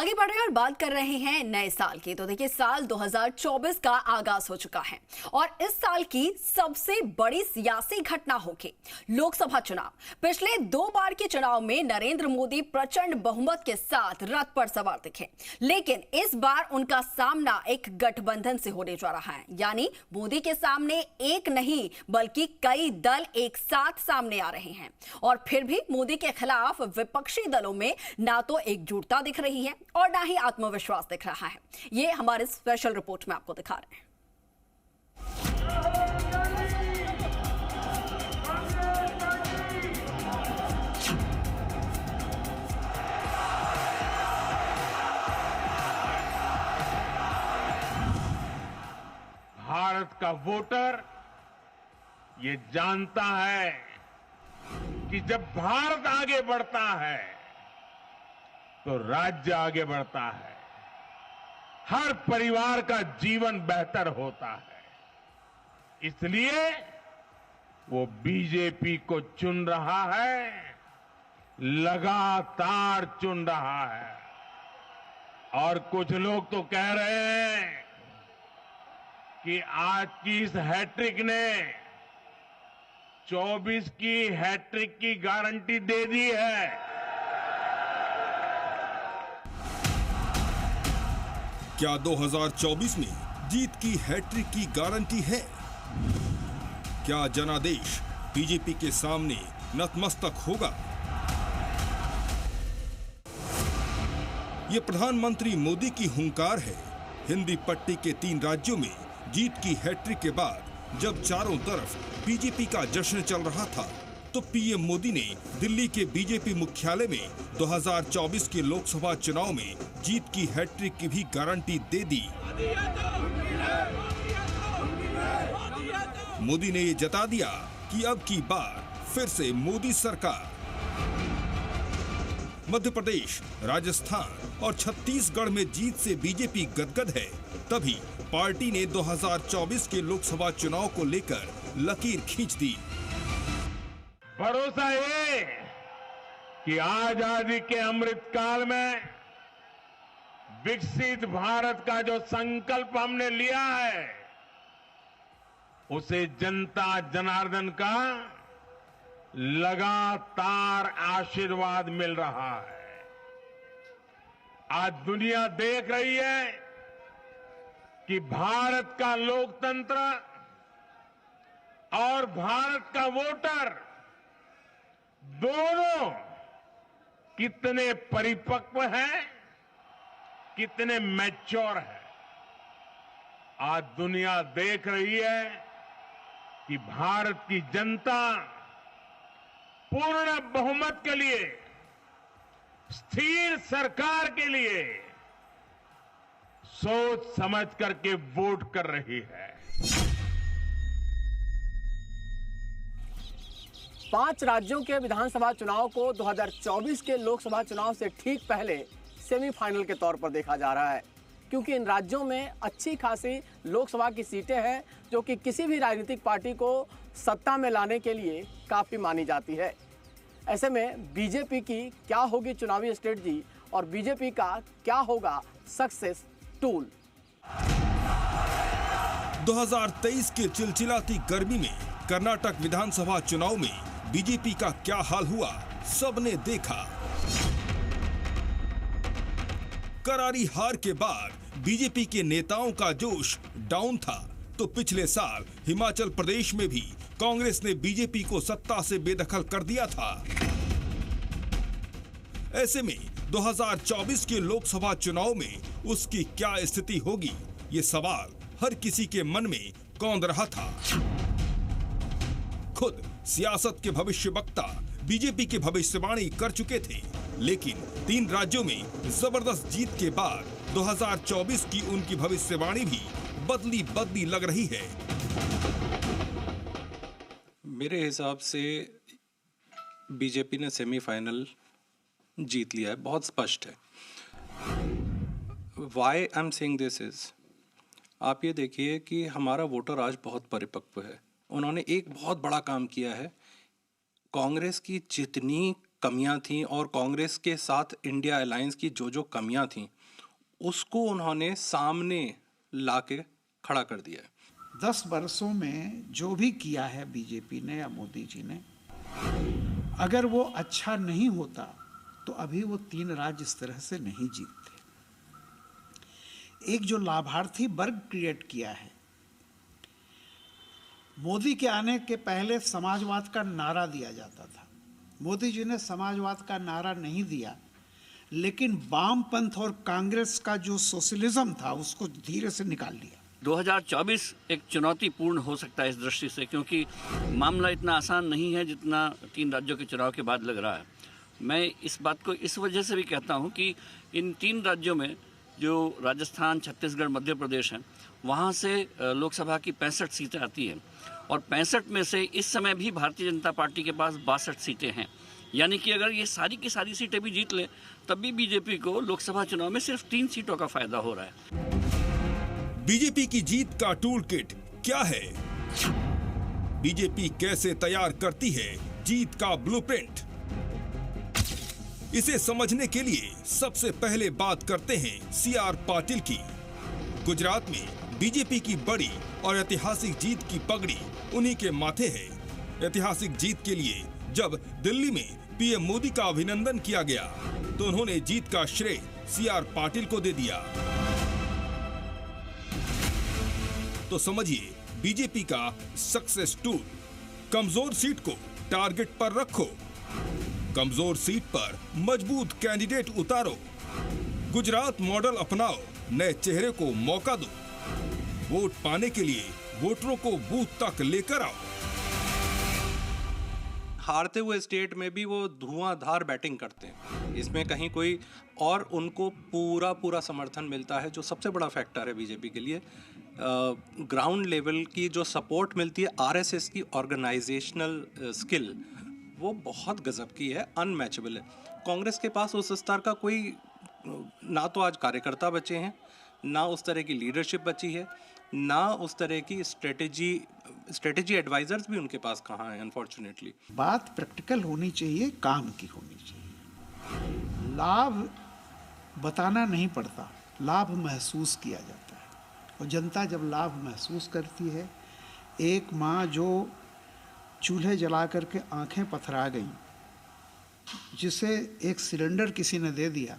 आगे बढ़ रहे हैं और बात कर रहे हैं नए साल की। तो देखिए, साल 2024 का आगाज हो चुका है और इस साल की सबसे बड़ी सियासी घटना होगी लोकसभा चुनाव। पिछले 2 बार के चुनाव में नरेंद्र मोदी प्रचंड बहुमत के साथ रथ पर सवार दिखे, लेकिन इस बार उनका सामना एक गठबंधन से होने जा रहा है। यानी मोदी के सामने एक नहीं बल्कि कई दल एक साथ सामने आ रहे हैं और फिर भी मोदी के खिलाफ विपक्षी दलों में ना तो एकजुटता दिख रही है और ना ही आत्मविश्वास दिख रहा है। ये हमारे स्पेशल रिपोर्ट में आपको दिखा रहे हैं। भारत का वोटर ये जानता है कि जब भारत आगे बढ़ता है तो राज्य आगे बढ़ता है, हर परिवार का जीवन बेहतर होता है। इसलिए वो बीजेपी को चुन रहा है, लगातार चुन रहा है। और कुछ लोग तो कह रहे हैं कि आज की इस हैट्रिक ने 24 की हैट्रिक की गारंटी दे दी है। क्या 2024 में जीत की हैट्रिक की गारंटी है? क्या जनादेश बीजेपी के सामने नतमस्तक होगा? ये प्रधानमंत्री मोदी की हुंकार है। हिंदी पट्टी के 3 राज्यों में जीत की हैट्रिक के बाद जब चारों तरफ बीजेपी का जश्न चल रहा था, तो पीएम मोदी ने दिल्ली के बीजेपी मुख्यालय में 2024 के लोकसभा चुनाव में जीत की हैट्रिक की भी गारंटी दे दी। मोदी ने ये जता दिया कि अब की बार फिर से मोदी सरकार। मध्य प्रदेश, राजस्थान और छत्तीसगढ़ में जीत से बीजेपी गदगद है। तभी पार्टी ने 2024 के लोकसभा चुनाव को लेकर लकीर खींच दी। भरोसा ये कि आजादी के अमृत काल में विकसित भारत का जो संकल्प हमने लिया है, उसे जनता जनार्दन का लगातार आशीर्वाद मिल रहा है। आज दुनिया देख रही है कि भारत का लोकतंत्र और भारत का वोटर दोनों कितने परिपक्व हैं, कितने मैच्योर हैं। आज दुनिया देख रही है कि भारत की जनता पूर्ण बहुमत के लिए, स्थिर सरकार के लिए सोच समझ करके वोट कर रही है। 5 राज्यों के विधानसभा चुनाव को 2024 के लोकसभा चुनाव से ठीक पहले सेमीफाइनल के तौर पर देखा जा रहा है, क्योंकि इन राज्यों में अच्छी खासी लोकसभा की सीटें हैं जो कि किसी भी राजनीतिक पार्टी को सत्ता में लाने के लिए काफ़ी मानी जाती है। ऐसे में बीजेपी की क्या होगी चुनावी स्ट्रेटजी और बीजेपी का क्या होगा सक्सेस टूल? 2023 के चिलचिलाती गर्मी में कर्नाटक विधानसभा चुनाव में बीजेपी का क्या हाल हुआ, सबने देखा। करारी हार के बाद बीजेपी के नेताओं का जोश डाउन था, तो पिछले साल हिमाचल प्रदेश में भी कांग्रेस ने बीजेपी को सत्ता से बेदखल कर दिया था। ऐसे में 2024 के लोकसभा चुनाव में उसकी क्या स्थिति होगी, ये सवाल हर किसी के मन में कौंध रहा था। खुद सियासत के भविष्यवक्ता बीजेपी की भविष्यवाणी कर चुके थे, लेकिन 3 राज्यों में जबरदस्त जीत के बाद 2024 की उनकी भविष्यवाणी भी बदली लग रही है। मेरे हिसाब से बीजेपी ने सेमीफाइनल जीत लिया है, बहुत स्पष्ट है। Why I am saying this is, आप ये देखिए कि हमारा वोटर आज बहुत परिपक्व है। उन्होंने एक बहुत बड़ा काम किया है। कांग्रेस की जितनी कमियां थीं और कांग्रेस के साथ इंडिया अलायंस की जो कमियां थीं उसको उन्होंने सामने लाके खड़ा कर दिया है। 10 वर्षों में जो भी किया है बीजेपी ने या मोदी जी ने, अगर वो अच्छा नहीं होता तो अभी वो 3 राज्य इस तरह से नहीं जीतते। एक जो लाभार्थी वर्ग क्रिएट किया है, मोदी के आने के पहले समाजवाद का नारा दिया जाता था। मोदी जी ने समाजवाद का नारा नहीं दिया, लेकिन वामपंथ और कांग्रेस का जो सोशलिज्म था उसको धीरे से निकाल लिया। 2024 एक चुनौतीपूर्ण हो सकता है इस दृष्टि से, क्योंकि मामला इतना आसान नहीं है जितना 3 राज्यों के चुनाव के बाद लग रहा है। मैं इस बात को इस वजह से भी कहता हूं कि इन 3 राज्यों में जो राजस्थान, छत्तीसगढ़, मध्य प्रदेश हैं, वहां से लोकसभा की 65 सीटें आती हैं और 65 में से इस समय भी भारतीय जनता पार्टी के पास 62 सीटें हैं। यानी कि अगर ये सारी की सारी सीटें भी जीत लें तब भी बीजेपी को लोकसभा चुनाव में सिर्फ 3 सीटों का फायदा हो रहा है। बीजेपी की जीत का टूल किट क्या है? बीजेपी कैसे तैयार करती है जीत का ब्लूप्रिंट? इसे समझने के लिए सबसे पहले बात करते हैं सीआर पाटिल की। गुजरात में बीजेपी की बड़ी और ऐतिहासिक जीत की पगड़ी उन्हीं के माथे है। ऐतिहासिक जीत के लिए जब दिल्ली में पीएम मोदी का अभिनंदन किया गया तो उन्होंने जीत का श्रेय सीआर पाटिल को दे दिया। तो समझिए बीजेपी का सक्सेस टूल। कमजोर सीट को टारगेट पर रखो, कमजोर सीट पर मजबूत कैंडिडेट उतारो, गुजरात मॉडल अपनाओ, नए चेहरे को मौका दो, वोट पाने के लिए वोटरों को बूथ तक लेकर आओ। हारते हुए स्टेट में भी वो धुआंधार बैटिंग करते हैं, इसमें कहीं कोई, और उनको पूरा समर्थन मिलता है, जो सबसे बड़ा फैक्टर है बीजेपी के लिए। ग्राउंड लेवल की जो सपोर्ट मिलती है, आरएसएस की ऑर्गेनाइजेशनल स्किल वो बहुत गजब की है, अनमैचेबल है। कांग्रेस के पास उस स्तर का कोई ना तो आज कार्यकर्ता बचे हैं, ना उस तरह की लीडरशिप बची है, ना उस तरह की स्ट्रेटेजी एडवाइजर्स भी उनके पास कहाँ हैं, अनफॉर्चुनेटली। बात प्रैक्टिकल होनी चाहिए, काम की होनी चाहिए। लाभ बताना नहीं पड़ता, लाभ महसूस किया जाता है, और जनता जब लाभ महसूस करती है, एक माँ जो चूल्हे जला करके आंखें पथरा गई, जिसे एक सिलेंडर किसी ने दे दिया,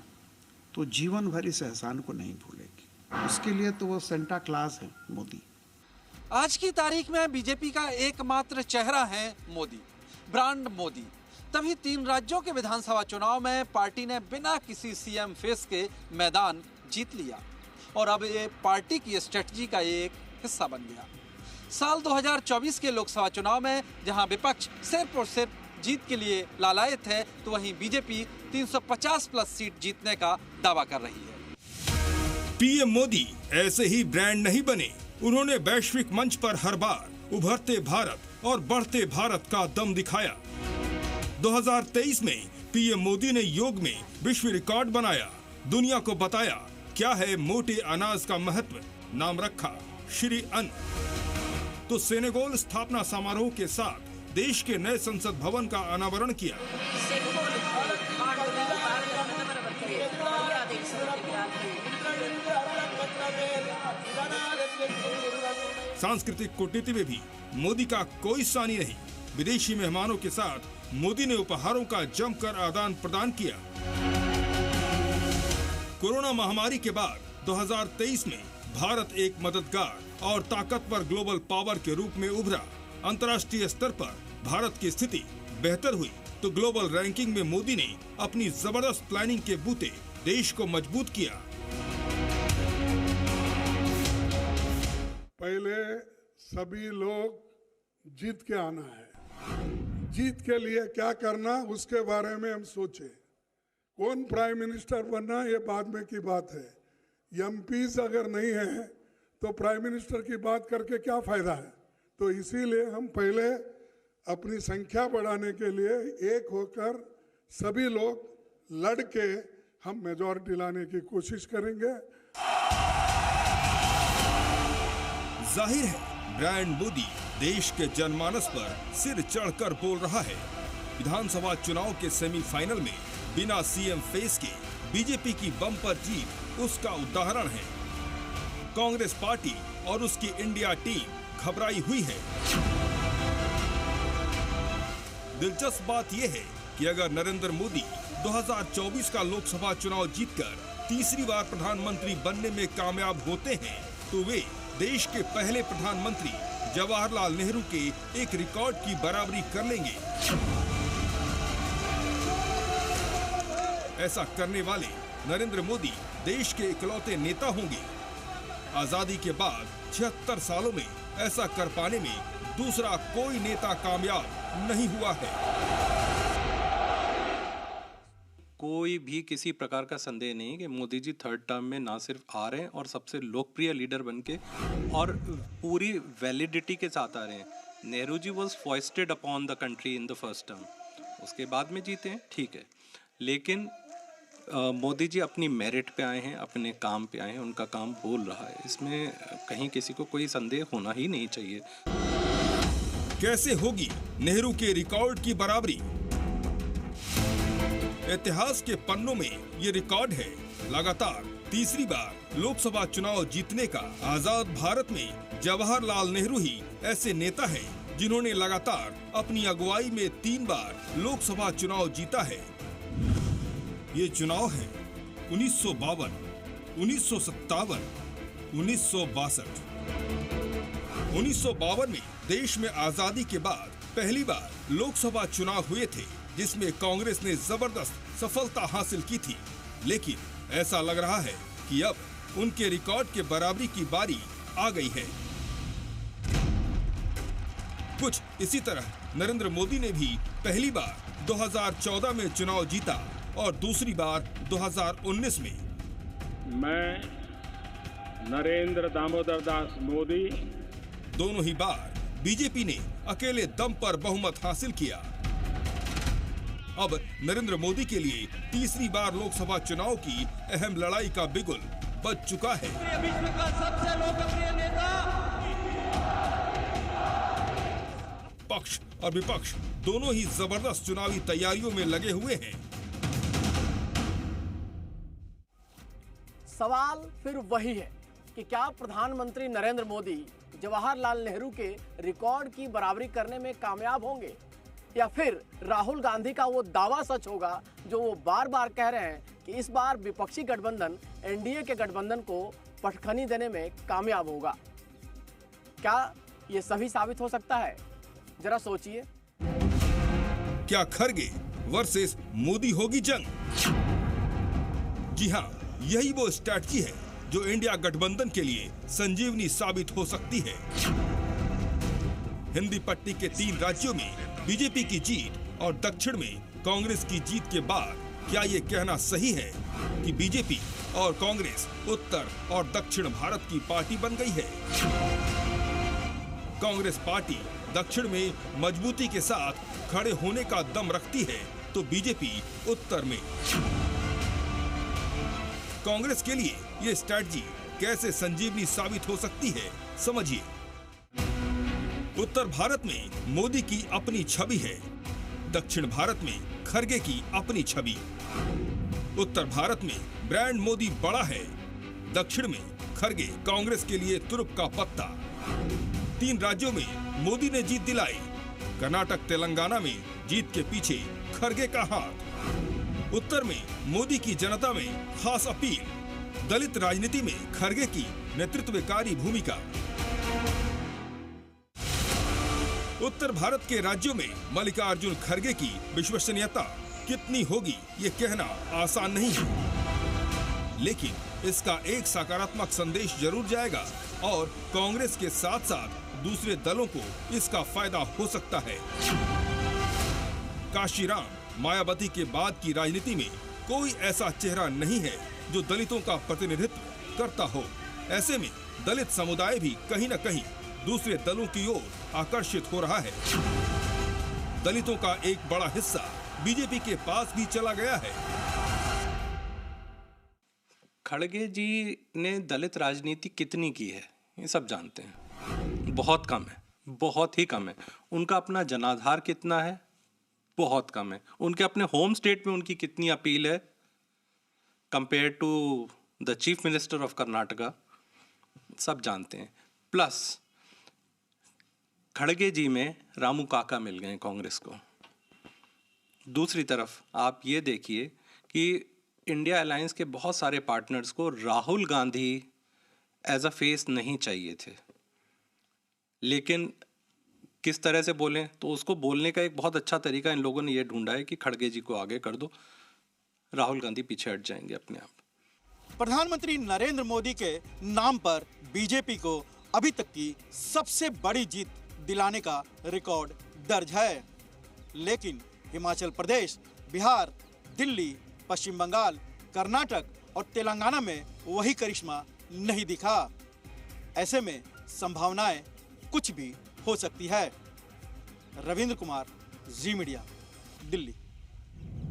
तो जीवन भर इस एहसान को नहीं भूलेगी। उसके लिए तो वो सेंटा क्लास है मोदी। आज की तारीख में बीजेपी का एकमात्र चेहरा है मोदी, ब्रांड मोदी। तभी 3 राज्यों के विधानसभा चुनाव में पार्टी ने बिना किसी सीएम फेस के मैदान जीत लिया और अब ये पार्टी की स्ट्रेटजी का एक हिस्सा बन गया। साल 2024 के लोकसभा चुनाव में जहां विपक्ष सिर्फ और सिर्फ जीत के लिए लालायित है, तो वहीं बीजेपी 350 प्लस सीट जीतने का दावा कर रही है। पीएम मोदी ऐसे ही ब्रांड नहीं बने, उन्होंने वैश्विक मंच पर हर बार उभरते भारत और बढ़ते भारत का दम दिखाया। 2023 में पीएम मोदी ने योग में विश्व रिकॉर्ड बनाया, दुनिया को बताया क्या है मोटे अनाज का महत्व, नाम रखा श्री अन्न। तो सेनेगल स्थापना समारोह के साथ देश के नए संसद भवन का अनावरण किया। सांस्कृतिक कूटनीति में भी मोदी का कोई सानी नहीं। विदेशी मेहमानों के साथ मोदी ने उपहारों का जमकर आदान प्रदान किया। कोरोना महामारी के बाद 2023 में भारत एक मददगार और ताकतवर ग्लोबल पावर के रूप में उभरा। अंतर्राष्ट्रीय स्तर पर भारत की स्थिति बेहतर हुई तो ग्लोबल रैंकिंग में मोदी ने अपनी जबरदस्त प्लानिंग के बूते देश को मजबूत किया। पहले सभी लोग जीत के आना है, जीत के लिए क्या करना उसके बारे में हम सोचे। कौन प्राइम मिनिस्टर बनना ये बाद में की बात है। एमपीज अगर नहीं है तो प्राइम मिनिस्टर की बात करके क्या फायदा है। तो इसीलिए हम पहले अपनी संख्या बढ़ाने के लिए एक होकर सभी लोग लड़ के हम मेजॉरिटी लाने की कोशिश करेंगे। जाहिर है ब्रांड मोदी देश के जनमानस पर सिर चढ़कर बोल रहा है, विधानसभा चुनाव के सेमीफाइनल में बिना सीएम फेस के बीजेपी की बम्पर जीत उसका उदाहरण है। कांग्रेस पार्टी और उसकी इंडिया टीम घबराई हुई है। दिलचस्प बात यह है कि अगर नरेंद्र मोदी 2024 का लोकसभा चुनाव जीतकर तीसरी बार प्रधानमंत्री बनने में कामयाब होते हैं तो वे देश के पहले प्रधानमंत्री जवाहरलाल नेहरू के एक रिकॉर्ड की बराबरी कर लेंगे। ऐसा करने वाले नरेंद्र मोदी देश के इकलौते नेता होंगे। आजादी के बाद 76 सालों में ऐसा कर पाने में दूसरा कोई नेता कामयाब नहीं हुआ है। कोई भी किसी प्रकार का संदेह नहीं कि मोदी जी थर्ड टर्म में ना सिर्फ आ रहे हैं और सबसे लोकप्रिय लीडर बनके और पूरी वैलिडिटी के साथ आ रहे हैं। Nehru ji was foisted upon the country in the first term, उसके बाद में जीते हैं, ठीक है, लेकिन मोदी जी अपनी मेरिट पे आए हैं, अपने काम पे आए हैं, उनका काम बोल रहा है, इसमें कहीं किसी को कोई संदेह होना ही नहीं चाहिए। कैसे होगी नेहरू के रिकॉर्ड की बराबरी? इतिहास के पन्नों में ये रिकॉर्ड है लगातार तीसरी बार लोकसभा चुनाव जीतने का। आजाद भारत में जवाहरलाल नेहरू ही ऐसे नेता हैं जिन्होंने लगातार अपनी अगुवाई में 3 बार लोकसभा चुनाव जीता है। ये चुनाव है 1952, 1957, 1962। 1952 में देश में आजादी के बाद पहली बार लोकसभा चुनाव हुए थे जिसमें कांग्रेस ने जबरदस्त सफलता हासिल की थी, लेकिन ऐसा लग रहा है कि अब उनके रिकॉर्ड के बराबरी की बारी आ गई है। कुछ इसी तरह नरेंद्र मोदी ने भी पहली बार 2014 में चुनाव जीता और दूसरी बार 2019 में। मैं नरेंद्र दामोदर दास मोदी दोनों ही बार बीजेपी ने अकेले दम पर बहुमत हासिल किया। अब नरेंद्र मोदी के लिए तीसरी बार लोकसभा चुनाव की अहम लड़ाई का बिगुल बज चुका है। विश्व का सबसे लोकप्रिय नेता। पक्ष और विपक्ष दोनों ही जबरदस्त चुनावी तैयारियों में लगे हुए हैं। सवाल फिर वही है कि क्या प्रधानमंत्री नरेंद्र मोदी जवाहरलाल नेहरू के रिकॉर्ड की बराबरी करने में कामयाब होंगे, या फिर राहुल गांधी का वो दावा सच होगा जो वो बार बार कह रहे हैं कि इस बार विपक्षी गठबंधन एनडीए के गठबंधन को पटखनी देने में कामयाब होगा। क्या ये सभी साबित हो सकता है? जरा सोचिए। क्या खरगे वर्सेस मोदी होगी जंग? जी हाँ, यही वो स्ट्रैटेजी है जो इंडिया गठबंधन के लिए संजीवनी साबित हो सकती है। हिंदी पट्टी के 3 राज्यों में बीजेपी की जीत और दक्षिण में कांग्रेस की जीत के बाद क्या ये कहना सही है कि बीजेपी और कांग्रेस उत्तर और दक्षिण भारत की पार्टी बन गई है? कांग्रेस पार्टी दक्षिण में मजबूती के साथ खड़े होने का दम रखती है तो बीजेपी उत्तर में। कांग्रेस के लिए ये स्ट्रैटेजी कैसे संजीवनी साबित हो सकती है, समझिए। उत्तर भारत में मोदी की अपनी छवि है, दक्षिण भारत में खरगे की अपनी छवि। उत्तर भारत में ब्रांड मोदी बड़ा है, दक्षिण में खरगे कांग्रेस के लिए तुरुप का पत्ता। 3 राज्यों में मोदी ने जीत दिलाई, कर्नाटक तेलंगाना में जीत के पीछे खरगे का हाथ। उत्तर में मोदी की जनता में खास अपील, दलित राजनीति में खरगे की नेतृत्वकारी भूमिका। उत्तर भारत के राज्यों में मल्लिकार्जुन खरगे की विश्वसनीयता कितनी होगी ये कहना आसान नहीं है, लेकिन इसका एक सकारात्मक संदेश जरूर जाएगा और कांग्रेस के साथ साथ दूसरे दलों को इसका फायदा हो सकता है। काशीराम मायावती के बाद की राजनीति में कोई ऐसा चेहरा नहीं है जो दलितों का प्रतिनिधित्व करता हो। ऐसे में दलित समुदाय भी कहीं न कहीं दूसरे दलों की ओर आकर्षित हो रहा है। दलितों का एक बड़ा हिस्सा बीजेपी के पास भी चला गया है। खड़गे जी ने दलित राजनीति कितनी की है ये सब जानते हैं, बहुत कम है, बहुत ही कम है। उनका अपना जनाधार कितना है बहुत कम है। उनके अपने होम स्टेट में उनकी कितनी अपील है compare to the chief minister of Karnataka, सब जानते हैं। प्लस खड़गे जी में रामू काका मिल गए कांग्रेस को। दूसरी तरफ आप ये देखिए कि इंडिया अलायंस के बहुत सारे पार्टनर्स को Rahul Gandhi as a face नहीं चाहिए थे, लेकिन किस तरह से बोलें, तो उसको बोलने का एक बहुत अच्छा तरीका इन लोगों ने ये ढूंढा है कि खड़गे जी को आगे कर दो, राहुल गांधी पीछे हट जाएंगे अपने आप। प्रधानमंत्री नरेंद्र मोदी के नाम पर बीजेपी को अभी तक की सबसे बड़ी जीत दिलाने का रिकॉर्ड दर्ज है, लेकिन हिमाचल प्रदेश, बिहार, दिल्ली, पश्चिम बंगाल, कर्नाटक और तेलंगाना में वही करिश्मा नहीं दिखा। ऐसे में संभावनाएं कुछ भी हो सकती है। रविंद्र कुमार, जी मीडिया, दिल्ली।